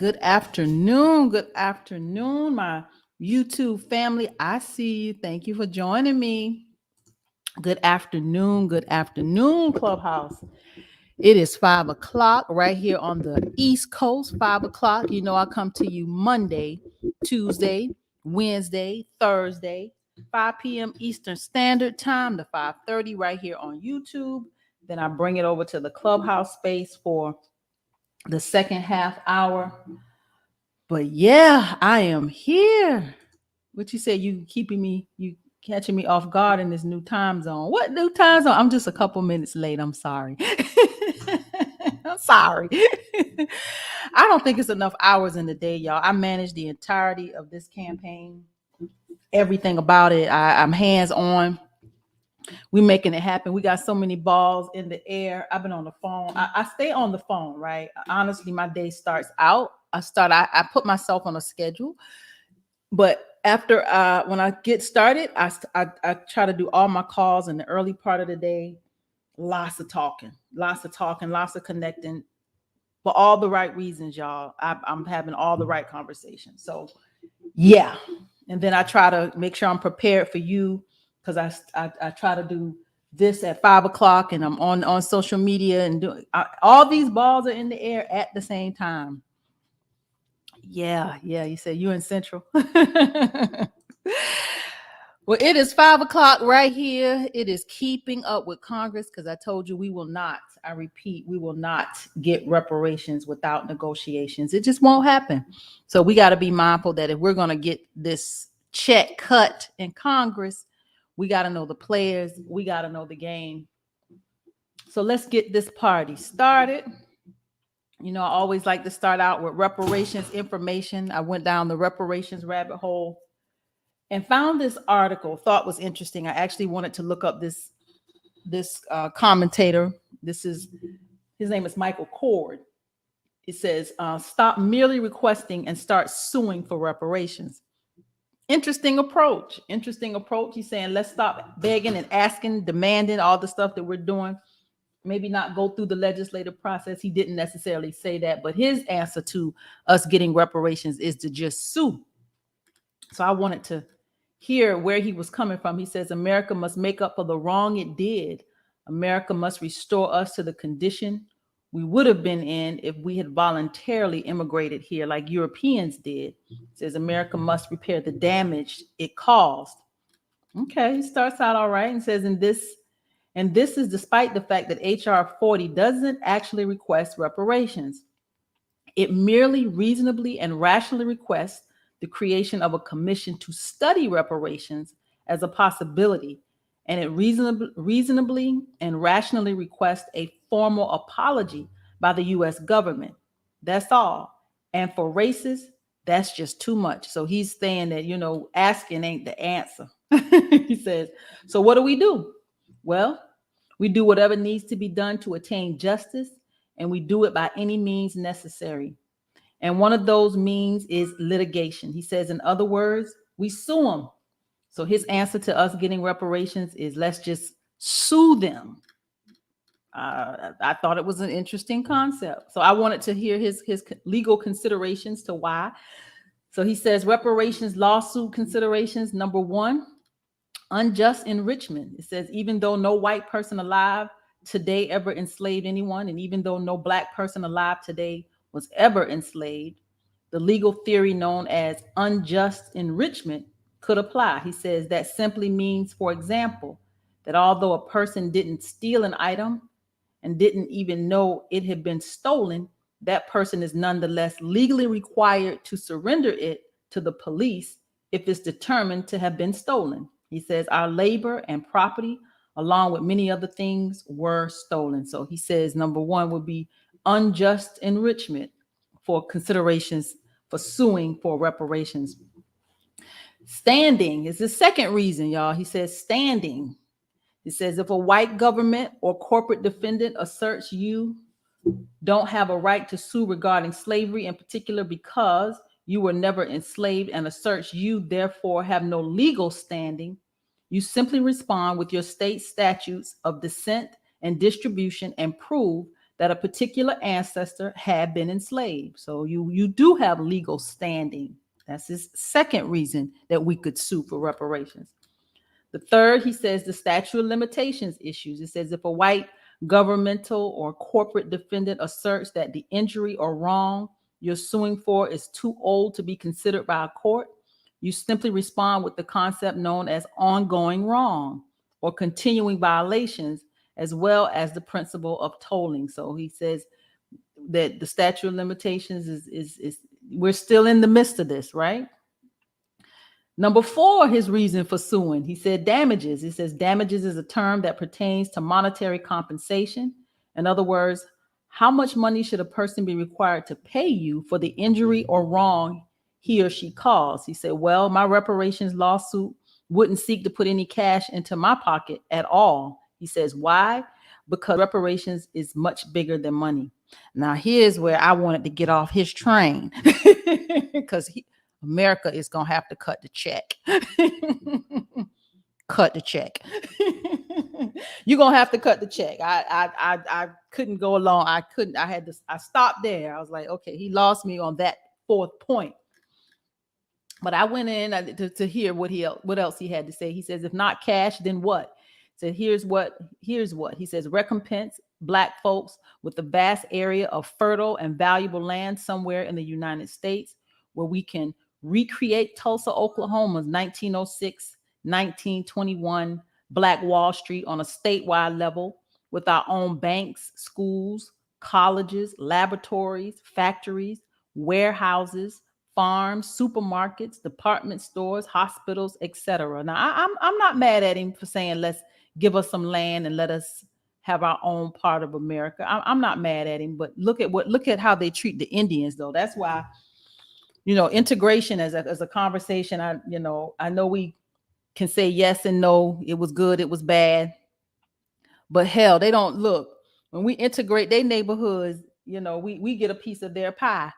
Good afternoon. Good afternoon, my YouTube family. I see you. Thank you for joining me. Good afternoon. Good afternoon, Clubhouse. It is 5 o'clock right here on the East Coast. 5 o'clock. You know, I come to you Monday, Tuesday, Wednesday, Thursday, 5 p.m. Eastern Standard Time to 5:30 right here on YouTube. Then I bring it over to the Clubhouse space for the second half hour. But yeah, I am here. What you say? You catching me off guard in this new time zone. What new time zone? I'm just a couple minutes late. I'm sorry. I'm sorry. I don't think it's enough hours in the day, y'all. I managed the entirety of this campaign, everything about it. I'm hands on. We making it happen. We got so many balls in the air. I've been on the phone. I stay on the phone, right? Honestly, my day starts out. I put myself on a schedule, but after when I get started, I try to do all my calls in the early part of the day. Lots of talking, lots of connecting, for all the right reasons, y'all. I'm having all the right conversations. So yeah, and then I try to make sure I'm prepared for you, because I try to do this at 5 o'clock, and I'm on social media and doing all these balls are in the air at the same time. Yeah, you said you in Central. Well, it is 5 o'clock right here. It is Keeping Up with Congress, because I told you we will not, I repeat, we will not get reparations without negotiations. It just won't happen. So we got to be mindful that if we're going to get this check cut in Congress, we got to know the players. We got to know the game. So let's get this party started. You know, I always like to start out with reparations information. I went down the reparations rabbit hole and found this article. Thought was interesting. I actually wanted to look up this commentator. His name is Michael Cord. It says, stop merely requesting and start suing for reparations. Interesting approach. He's saying, let's stop begging and asking, demanding all the stuff that we're doing. Maybe not go through the legislative process. He didn't necessarily say that, but his answer to us getting reparations is to just sue. So I wanted to hear where he was coming from. He says, America must make up for the wrong it did. America must restore us to the condition we would have been in if we had voluntarily immigrated here like Europeans did. He says America must repair the damage it caused. Okay, he starts out all right and says, and this is despite the fact that H.R. 40 doesn't actually request reparations. It merely reasonably and rationally requests the creation of a commission to study reparations as a possibility, and it reasonably and rationally requests a formal apology by the U.S. government. That's all. And for racists, that's just too much. So he's saying that, you know, asking ain't the answer. He says, so what do? Well, we do whatever needs to be done to attain justice, and we do it by any means necessary. And one of those means is litigation. He says, in other words, we sue them. So his answer to us getting reparations is, let's just sue them. I thought it was an interesting concept. So I wanted to hear his legal considerations to why. So he says, reparations lawsuit considerations. Number one, unjust enrichment. It says, even though no white person alive today ever enslaved anyone, and even though no black person alive today was ever enslaved, the legal theory known as unjust enrichment could apply. He says that simply means, for example, that although a person didn't steal an item and didn't even know it had been stolen, that person is nonetheless legally required to surrender it to the police if it's determined to have been stolen. He says our labor and property, along with many other things, were stolen. So he says number one would be unjust enrichment for considerations for suing for reparations. Standing is the second reason, y'all. He says standing. He says if a white government or corporate defendant asserts you don't have a right to sue regarding slavery in particular because you were never enslaved, and asserts you therefore have no legal standing, you simply respond with your state statutes of descent and distribution and prove that a particular ancestor had been enslaved. So you do have legal standing. That's his second reason that we could sue for reparations. The third, he says, the statute of limitations issues. It says if a white governmental or corporate defendant asserts that the injury or wrong you're suing for is too old to be considered by a court, you simply respond with the concept known as ongoing wrong or continuing violations, as well as the principle of tolling. So he says that the statute of limitations is we're still in the midst of this, right? Number four, his reason for suing, he said damages. He says damages is a term that pertains to monetary compensation. In other words, how much money should a person be required to pay you for the injury or wrong he or she caused? He said, well, my reparations lawsuit wouldn't seek to put any cash into my pocket at all. He says, why? Because reparations is much bigger than money. Now, here's where I wanted to get off his train because America is going to have to cut the check. Cut the check. You're going to have to cut the check. I couldn't go along. I stopped there. I was like, okay, he lost me on that fourth point. But I went in to hear what else he had to say. He says, if not cash, then what? So here's what. He says, recompense Black folks with a vast area of fertile and valuable land somewhere in the United States where we can recreate Tulsa, Oklahoma's 1906, 1921 Black Wall Street on a statewide level with our own banks, schools, colleges, laboratories, factories, warehouses, farms, supermarkets, department stores, hospitals, etc. Now, I'm not mad at him for saying, let's give us some land and let us have our own part of America. I'm not mad at him, but look at how they treat the Indians, though. That's why, integration as a conversation. I know we can say yes and no. It was good. It was bad. But hell, they don't look. When we integrate their neighborhoods, we get a piece of their pie.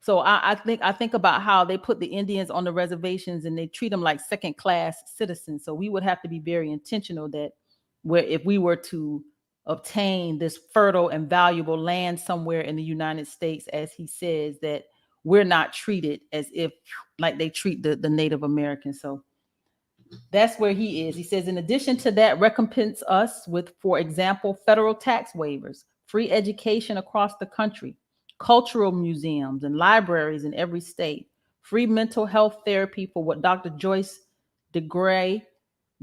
So I think about how they put the Indians on the reservations and they treat them like second-class citizens. So we would have to be very intentional that if we were to obtain this fertile and valuable land somewhere in the United States, as he says, that we're not treated as if like they treat the Native Americans. So that's where he is. He says, in addition to that, recompense us with, for example, federal tax waivers, free education across the country, cultural museums and libraries in every state, free mental health therapy for what Dr. Joyce DeGray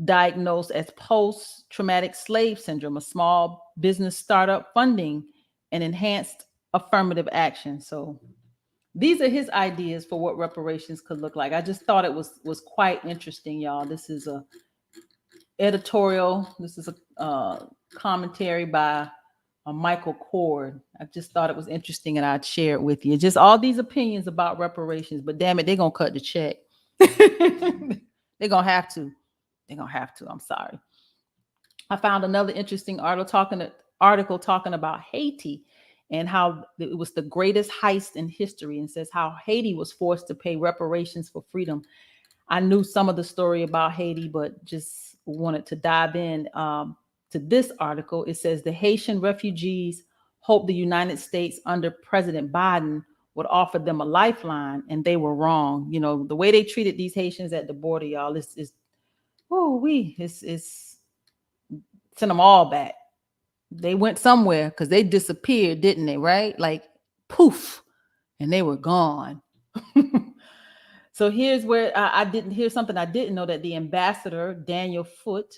diagnosed as post-traumatic slave syndrome, a small business startup funding, and enhanced affirmative action. So these are his ideas for what reparations could look like. I just thought it was quite interesting, y'all. This is a editorial. This is a commentary by Michael Cord. I just thought it was interesting and I'd share it with you. Just all these opinions about reparations, but damn it, they're going to cut the check. They're going to have to. They're going to have to. I'm sorry. I found another interesting article talking about Haiti and how it was the greatest heist in history, and says how Haiti was forced to pay reparations for freedom. I knew some of the story about Haiti, but just wanted to dive in to this article. It says the Haitian refugees hoped the United States under President Biden would offer them a lifeline, and they were wrong. The way they treated these Haitians at the border, y'all, it's send them all back. They went somewhere because they disappeared, didn't they? Right? Like poof, and they were gone. So here's where I didn't hear something I didn't know, that the ambassador, Daniel Foote,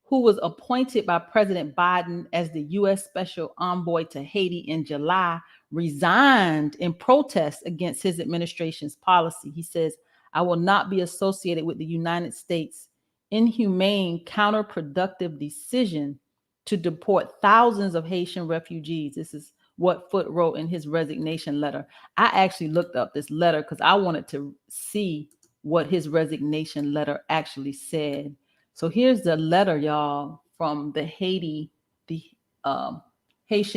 who was appointed by President Biden as the U.S. Special Envoy to Haiti in July, resigned in protest against his administration's policy. He says, I will not be associated with the United States' inhumane, counterproductive decision to deport thousands of Haitian refugees. This is what Foote wrote in his resignation letter. I actually looked up this letter because I wanted to see what his resignation letter actually said. So here's the letter, y'all, from the Haitian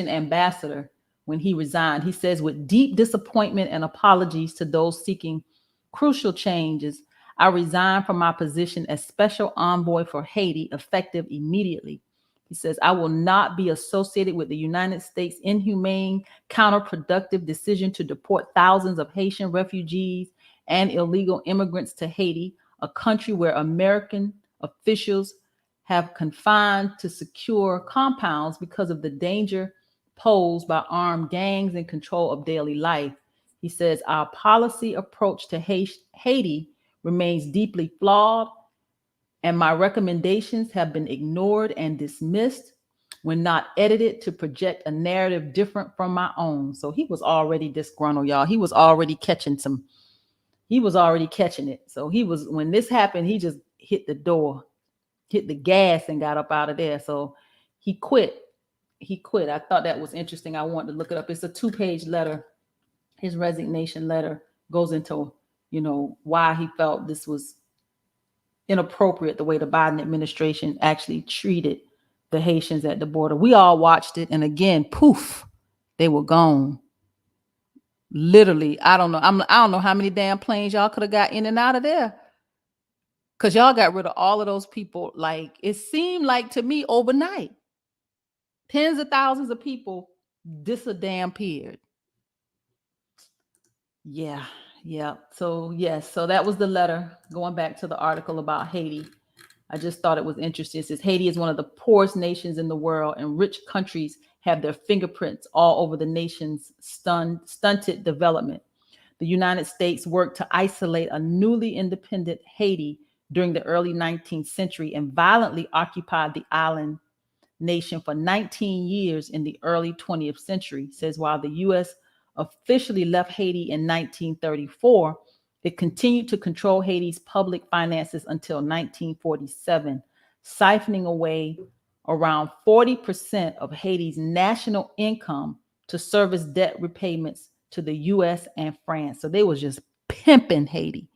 ambassador when he resigned. He says, with deep disappointment and apologies to those seeking crucial changes, I resign from my position as Special Envoy for Haiti, effective immediately. He says, I will not be associated with the United States' inhumane, counterproductive decision to deport thousands of Haitian refugees and illegal immigrants to Haiti, a country where American officials have confined to secure compounds because of the danger posed by armed gangs in control of daily life. He says, our policy approach to Haiti remains deeply flawed, and my recommendations have been ignored and dismissed when not edited to project a narrative different from my own. So he was already disgruntled, y'all. He was already catching it. So when this happened, he just hit the door, hit the gas and got up out of there. So he quit. I thought that was interesting. I wanted to look it up. It's a 2-page letter. His resignation letter goes into, why he felt this was inappropriate, the way the Biden administration actually treated the Haitians at the border. We all watched it. And again, poof, they were gone. Literally, I don't know how many damn planes y'all could have got in and out of there. Because y'all got rid of all of those people. Like, it seemed like to me overnight. Tens of thousands of people disappeared. Yeah. So, yes. So that was the letter. Going back to the article about Haiti. I just thought it was interesting. It says Haiti is one of the poorest nations in the world, and rich countries have their fingerprints all over the nation's stunted development. The United States worked to isolate a newly independent Haiti during the early 19th century and violently occupied the island nation for 19 years in the early 20th century. It says while the U.S. officially left Haiti in 1934, it continued to control Haiti's public finances until 1947, siphoning away around 40% of Haiti's national income to service debt repayments to the U.S. and France. So they was just pimping Haiti.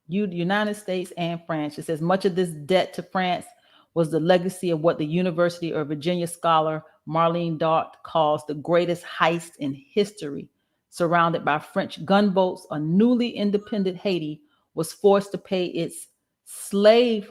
United States and France. It says much of this debt to France was the legacy of what the University of Virginia scholar Marlene Dart calls the greatest heist in history. Surrounded by French gunboats, a newly independent Haiti was forced to pay its slaveholders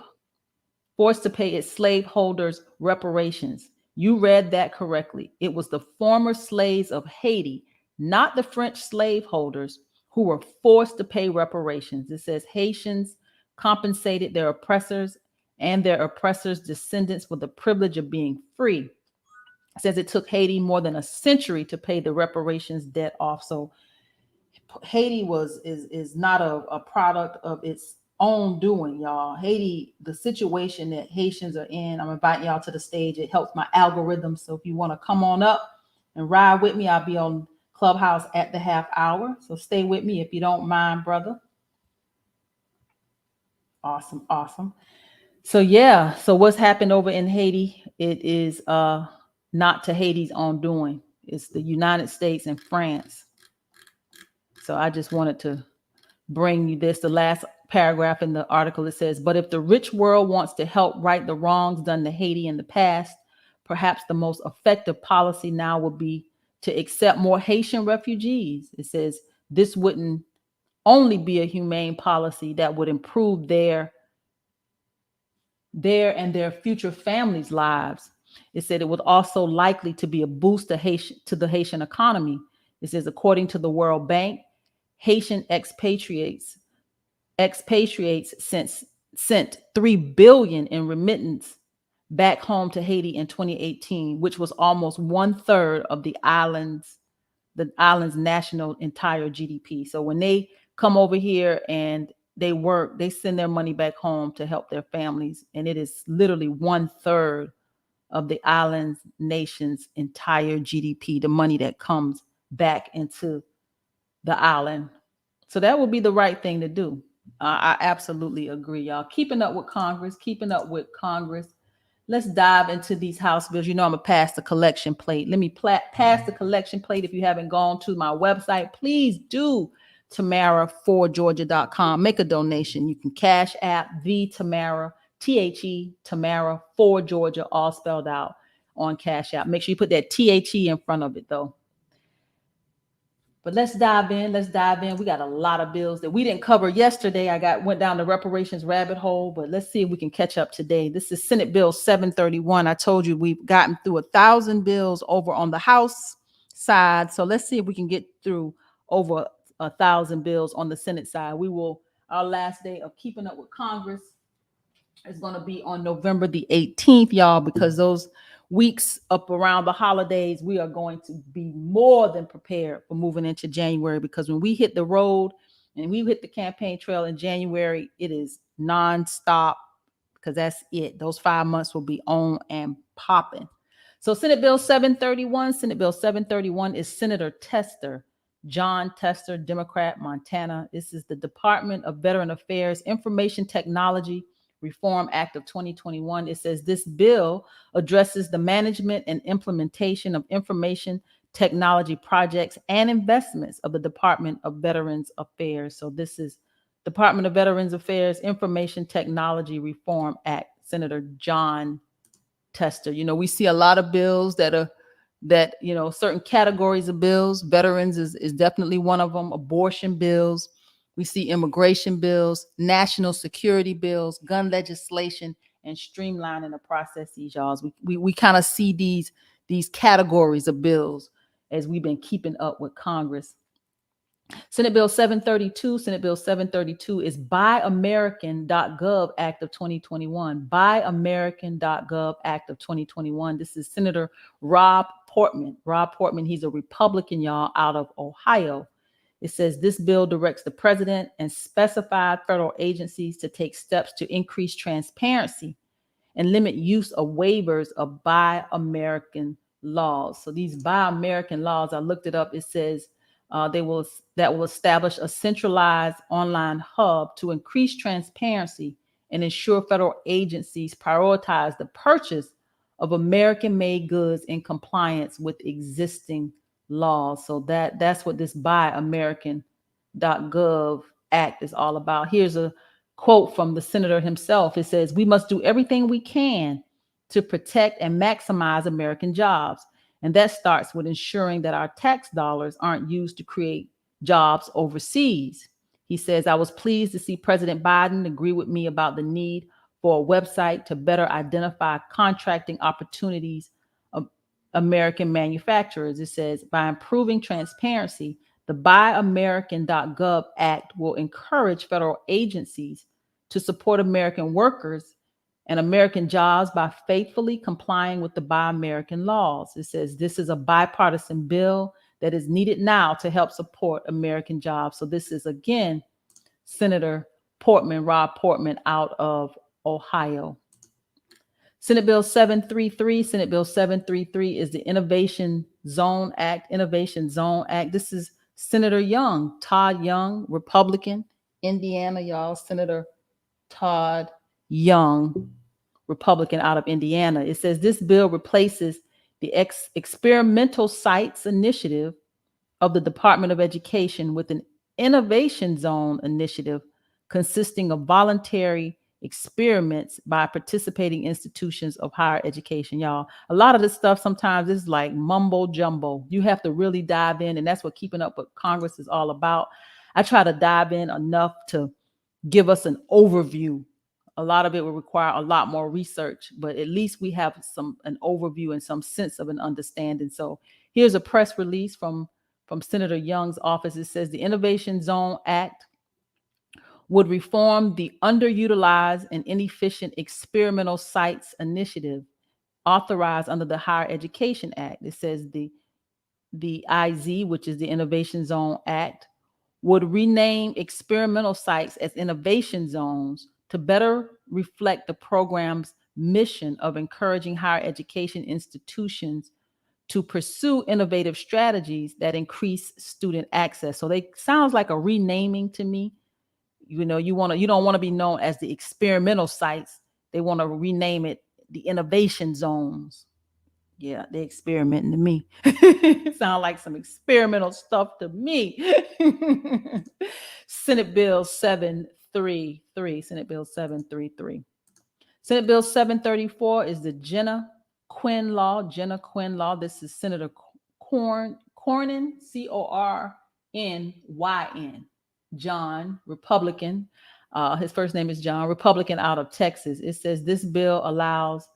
reparations. You read that correctly. It was the former slaves of Haiti, not the French slaveholders, who were forced to pay reparations. It says Haitians compensated their oppressors and their oppressors' descendants for the privilege of being free. It says it took Haiti more than a century to pay the reparations debt off. So Haiti is not a product of its own doing, y'all. Haiti, the situation that Haitians are in, I'm inviting y'all to the stage. It helps my algorithm. So if you want to come on up and ride with me, I'll be on Clubhouse at the half hour. So stay with me if you don't mind, brother. Awesome. So yeah, so what's happened over in Haiti, it is not to Haiti's own doing. It's the United States and France. So I just wanted to bring you this. The last paragraph in the article, it says, but if the rich world wants to help right the wrongs done to Haiti in the past, perhaps the most effective policy now would be to accept more Haitian refugees. It says this wouldn't only be a humane policy that would improve their and their future families' lives. It said it was also likely to be a boost to the Haitian economy. It says, according to the World Bank, Haitian expatriates sent $3 billion in remittance back home to Haiti in 2018, which was almost 1/3 of the island's national entire GDP. So when they come over here and they work, they send their money back home to help their families. And it is literally 1/3 of the island's nation's entire GDP, the money that comes back into the island. So that would be the right thing to do. I absolutely agree, y'all. Keeping up with Congress. Let's dive into these House bills. You know, I'm going to pass the collection plate. Let me pass the collection plate. If you haven't gone to my website, please do Tamara4Georgia.com. Make a donation. You can Cash App the Tamara, THE Tamara for Georgia, all spelled out on Cash App. Make sure you put that THE in front of it, though. But let's dive in. Let's dive in. We got a lot of bills that we didn't cover yesterday. Went down the reparations rabbit hole, but let's see if we can catch up today. This is Senate Bill 731. I told you we've gotten through 1,000 bills over on the House side. So let's see if we can get through over 1,000 bills on the Senate side. Our last day of Keeping Up with Congress is going to be on November the 18th, y'all, because those weeks up around the holidays, we are going to be more than prepared for moving into January, because when we hit the road and we hit the campaign trail in January, it is nonstop, because that's it. Those 5 months will be on and popping. So Senate Bill 731 is Senator Tester, John Tester, Democrat, Montana. This is the Department of Veteran Affairs Information Technology Reform Act of 2021. It says this bill addresses the management and implementation of information technology projects and investments of the Department of Veterans Affairs. So this is Department of Veterans Affairs Information Technology Reform Act, Senator John Tester. We see a lot of bills that certain categories of bills. Veterans is definitely one of them. Abortion bills. We see immigration bills, national security bills, gun legislation, and streamlining the processes, y'all. We kind of see these categories of bills as we've been keeping up with Congress. Senate Bill 732 is BuyAmerican.gov Act of 2021. BuyAmerican.gov Act of 2021. This is Senator Rob Portman. Rob Portman, he's a Republican, y'all, out of Ohio. It says this bill directs the president and specified federal agencies to take steps to increase transparency and limit use of waivers of Buy American laws. So these Buy American laws, I looked it up. It says that will establish a centralized online hub to increase transparency and ensure federal agencies prioritize the purchase of American-made goods in compliance with existing laws. So that's what this BuyAmerican.gov Act is all about. Here's a quote from the senator himself. It says, "We must do everything we can to protect and maximize American jobs. And that starts with ensuring that our tax dollars aren't used to create jobs overseas." He says, "I was pleased to see President Biden agree with me about the need for a website to better identify contracting opportunities of American manufacturers." It says, "By improving transparency, the BuyAmerican.gov Act will encourage federal agencies to support American workers and American jobs by faithfully complying with the Buy American laws." It says this is a bipartisan bill that is needed now to help support American jobs. So this is, again, Senator Portman, Rob Portman, out of Ohio. Senate Bill 733 is the Innovation Zone Act. This is Senator Young, Todd Young, Republican, Indiana, y'all. Senator Todd Young, Republican, out of Indiana. It says this bill replaces the experimental sites initiative of the Department of Education with an innovation zone initiative consisting of voluntary experiments by participating institutions of higher education. Y'all, a lot of this stuff sometimes is like mumbo jumbo. You have to really dive in, and that's what Keeping Up with Congress is all about. I try to dive in enough to give us an overview. A lot of it will require a lot more research, but at least we have an overview and some sense of an understanding. So here's a press release from Senator Young's office. It says the Innovation Zone Act would reform the underutilized and inefficient experimental sites initiative authorized under the Higher Education Act. It says the IZ, which is the Innovation Zone Act, would rename experimental sites as innovation zones to better reflect the program's mission of encouraging higher education institutions to pursue innovative strategies that increase student access. So they sounds like a renaming to me. You don't want to be known as the experimental sites. They want to rename it the innovation zones. Yeah, they experimenting to me. Sound like some experimental stuff to me. Senate Bill 733. Senate Bill 733. Senate Bill 734 is the Jenna Quinn Law. This is Senator Cornyn, Cornyn, N-Y-N. John, Republican. His first name is John, Republican out of Texas. It says this bill allows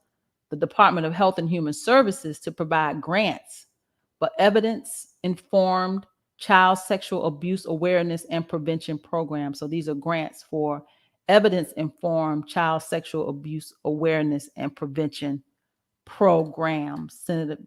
the Department of Health and Human Services to provide grants for evidence-informed child sexual abuse awareness and prevention programs. So these are grants for evidence-informed child sexual abuse awareness and prevention programs.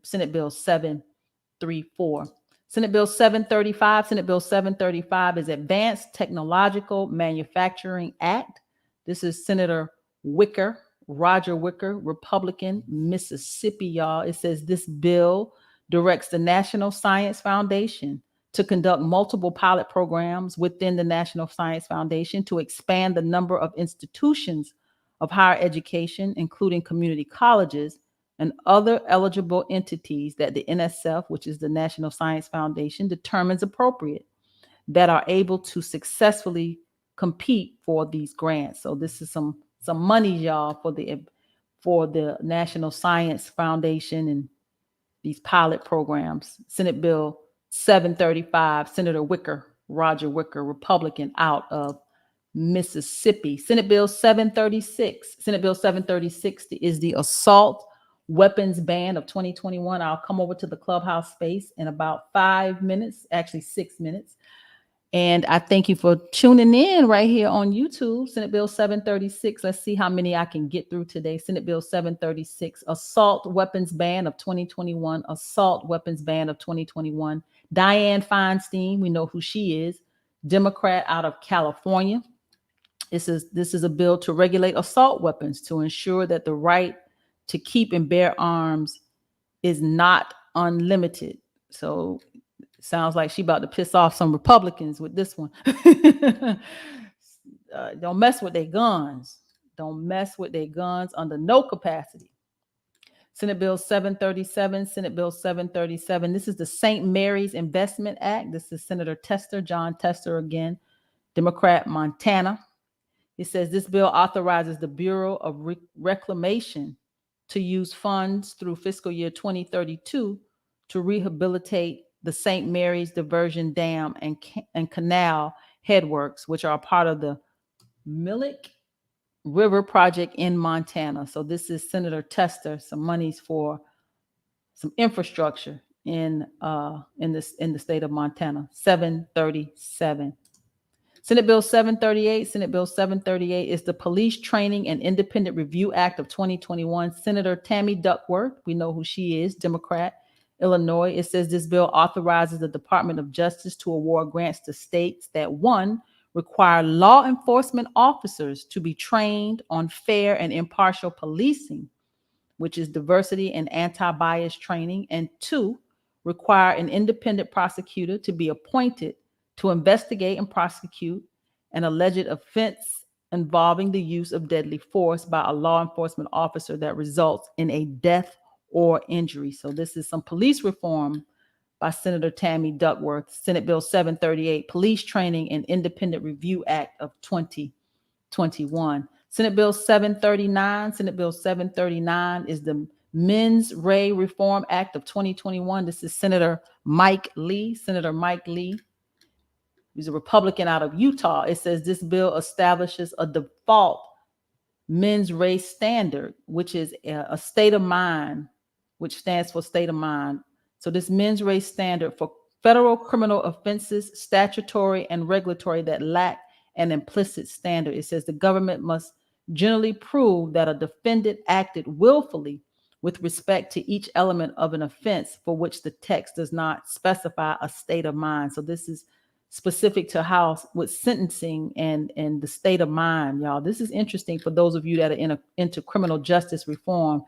Senate Bill 734. Senate Bill 735. Senate Bill 735 is Advanced Technological Manufacturing Act. This is Senator Wicker, Roger Wicker, Republican, Mississippi, y'all. It says this bill directs the National Science Foundation to conduct multiple pilot programs within the National Science Foundation to expand the number of institutions of higher education, including community colleges and other eligible entities that the NSF, which is the National Science Foundation, determines appropriate, that are able to successfully compete for these grants. So this is some money, y'all, for the National Science Foundation and these pilot programs. Senate Bill 735, Senator Wicker, Roger Wicker, Republican out of Mississippi. Senate Bill 736. Senate Bill 736 is the assault weapons ban of 2021. I'll come over to the clubhouse space in about 5 minutes, actually 6 minutes. And I thank you for tuning in right here on YouTube. Senate Bill 736. Let's see how many I can get through today. Senate Bill 736, assault weapons ban of 2021. Assault weapons ban of 2021. Dianne Feinstein, we know who she is, Democrat out of California. This is a bill to regulate assault weapons to ensure that the right to keep and bear arms is not unlimited. So sounds like she about to piss off some Republicans with this one. Don't mess with their guns. Don't mess with their guns under no capacity. Senate Bill 737, Senate Bill 737. This is the St. Mary's Investment Act. This is Senator Tester, John Tester again, Democrat, Montana. It says this bill authorizes the Bureau of Reclamation to use funds through fiscal year 2032 to rehabilitate the St. Mary's Diversion Dam and Canal headworks, which are part of the Millick River project in Montana. So this is Senator Tester, some monies for some infrastructure in the state of Montana. 737. Senate Bill 738. Senate Bill 738 is the Police Training and Independent Review Act of 2021. Senator Tammy Duckworth, we know who she is, Democrat, Illinois. It says this bill authorizes the Department of Justice to award grants to states that, one, require law enforcement officers to be trained on fair and impartial policing, which is diversity and anti-bias training, and two, require an independent prosecutor to be appointed to investigate and prosecute an alleged offense involving the use of deadly force by a law enforcement officer that results in a death or injury. So this is some police reform by Senator Tammy Duckworth. Senate Bill 738, Police Training and Independent Review Act of 2021. Senate Bill 739. Senate Bill 739 is the Mens Rea Reform Act of 2021. This is Senator Mike Lee. Senator Mike Lee. He's a Republican out of Utah. It says this bill establishes a default mens rea standard, which is a state of mind, which stands for state of mind. So this mens rea standard for federal criminal offenses, statutory and regulatory, that lack an implicit standard. It says the government must generally prove that a defendant acted willfully with respect to each element of an offense for which the text does not specify a state of mind. So this is specific to how with sentencing and the state of mind, y'all. This is interesting for those of you that are into criminal justice reform.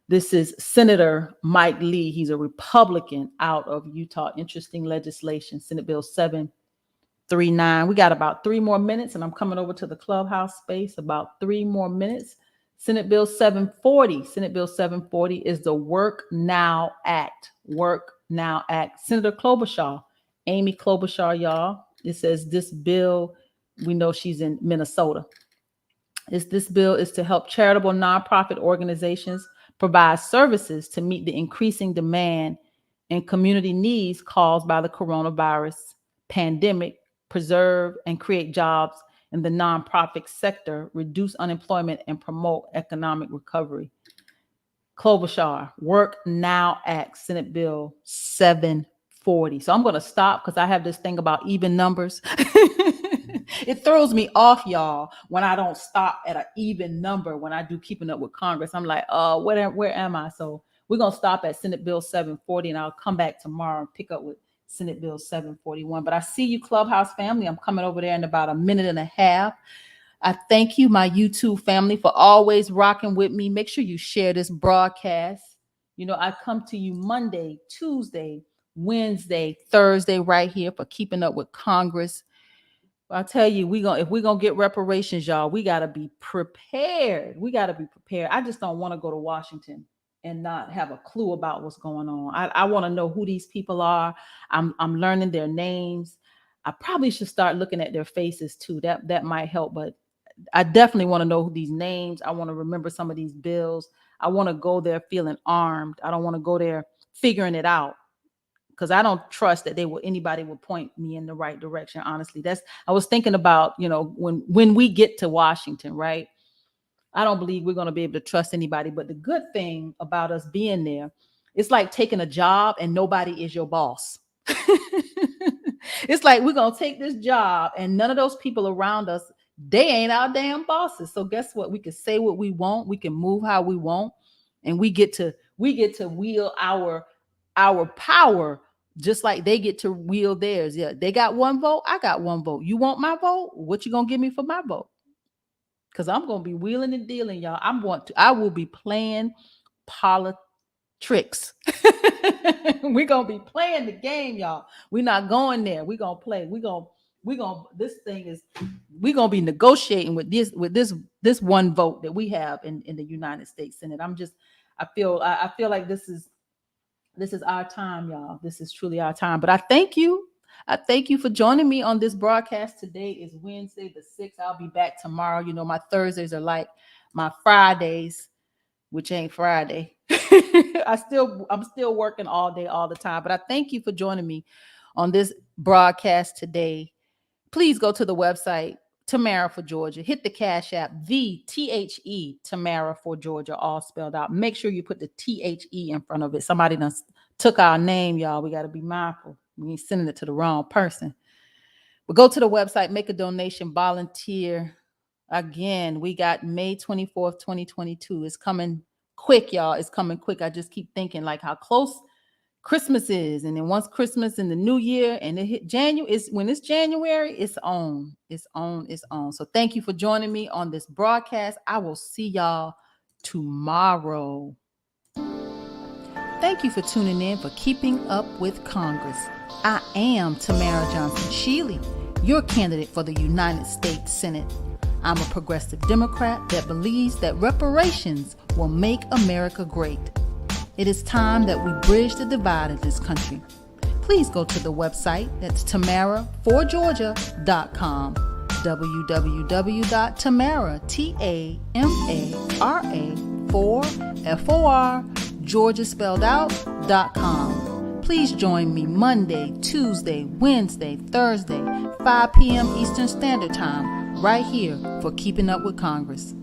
This is Senator Mike Lee. He's a Republican out of Utah. Interesting legislation. Senate Bill 739. We got about 3 more minutes, and I'm coming over to the clubhouse space. About 3 more minutes. Senate Bill 740. Senate Bill 740 is the Work Now Act. Work Now Act. Senator Klobuchar, Amy Klobuchar, y'all. It says this bill, we know she's in Minnesota. This bill is to help charitable nonprofit organizations provide services to meet the increasing demand and community needs caused by the coronavirus pandemic, preserve and create jobs in the nonprofit sector, reduce unemployment, and promote economic recovery. Klobuchar, Work Now Act, Senate Bill 740. So I'm going to stop because I have this thing about even numbers. It throws me off, y'all, when I don't stop at an even number when I do Keeping Up with Congress. I'm like, where am I? So we're going to stop at Senate Bill 740, and I'll come back tomorrow and pick up with Senate Bill 741. But I see you, Clubhouse family. I'm coming over there in about a minute and a half. I thank you, my YouTube family, for always rocking with me. Make sure you share this broadcast. You know, I come to you Monday, Tuesday, Wednesday, Thursday, right here for Keeping Up with Congress. I'll tell you, if we're gonna get reparations, y'all, we gotta be prepared. We gotta be prepared. I just don't want to go to Washington and not have a clue about what's going on. I want to know who these people are. I'm learning their names. I probably should start looking at their faces too. That might help, but I definitely want to know these names. I want to remember some of these bills. I want to go there feeling armed. I don't want to go there figuring it out, because I don't trust that anybody will point me in the right direction. Honestly, I was thinking about, when we get to Washington, right? I don't believe we're going to be able to trust anybody. But the good thing about us being there, it's like taking a job and nobody is your boss. It's like we're going to take this job and none of those people around us, they ain't our damn bosses. So guess what? We can say what we want. We can move how we want. And we get to wield our power just like they get to wield theirs. Yeah, they got one vote. I got one vote. You want my vote? What you going to give me for my vote? Because I'm going to be wheeling and dealing, y'all. I will be playing politics. We're going to be playing the game, y'all. We're not going there. We're going to play. We're going to be negotiating with this one vote that we have in the United States Senate. I feel like this is our time, y'all. This is truly our time. But I thank you. I thank you for joining me on this broadcast. Today is Wednesday the 6th. I'll be back tomorrow. You know, my Thursdays are like my Fridays, which ain't Friday. I'm still working all day, all the time. But I thank you for joining me on this broadcast today. Please go to the website, Tamara for Georgia. Hit the Cash App, THE, Tamara for Georgia, all spelled out. Make sure you put the THE in front of it. Somebody done took our name, y'all. We got to be mindful. We ain't sending it to the wrong person. But go to the website, make a donation, volunteer. Again, we got May 24th, 2022. It's coming quick, y'all. It's coming quick. I just keep thinking like how close Christmas is. And then once Christmas and the new year and it hit January, when it's January, it's on. It's on. It's on. So thank you for joining me on this broadcast. I will see y'all tomorrow. Thank you for tuning in for Keeping Up with Congress. I am Tamara Johnson Shealey, your candidate for the United States Senate. I'm a progressive Democrat that believes that reparations will make America great. It is time that we bridge the divide in this country. Please go to the website, that's tamaraforgeorgia.com, www.tamara, Georgia spelled out.com. Please join me Monday, Tuesday, Wednesday, Thursday, 5 p.m. Eastern Standard Time, right here for Keeping Up with Congress.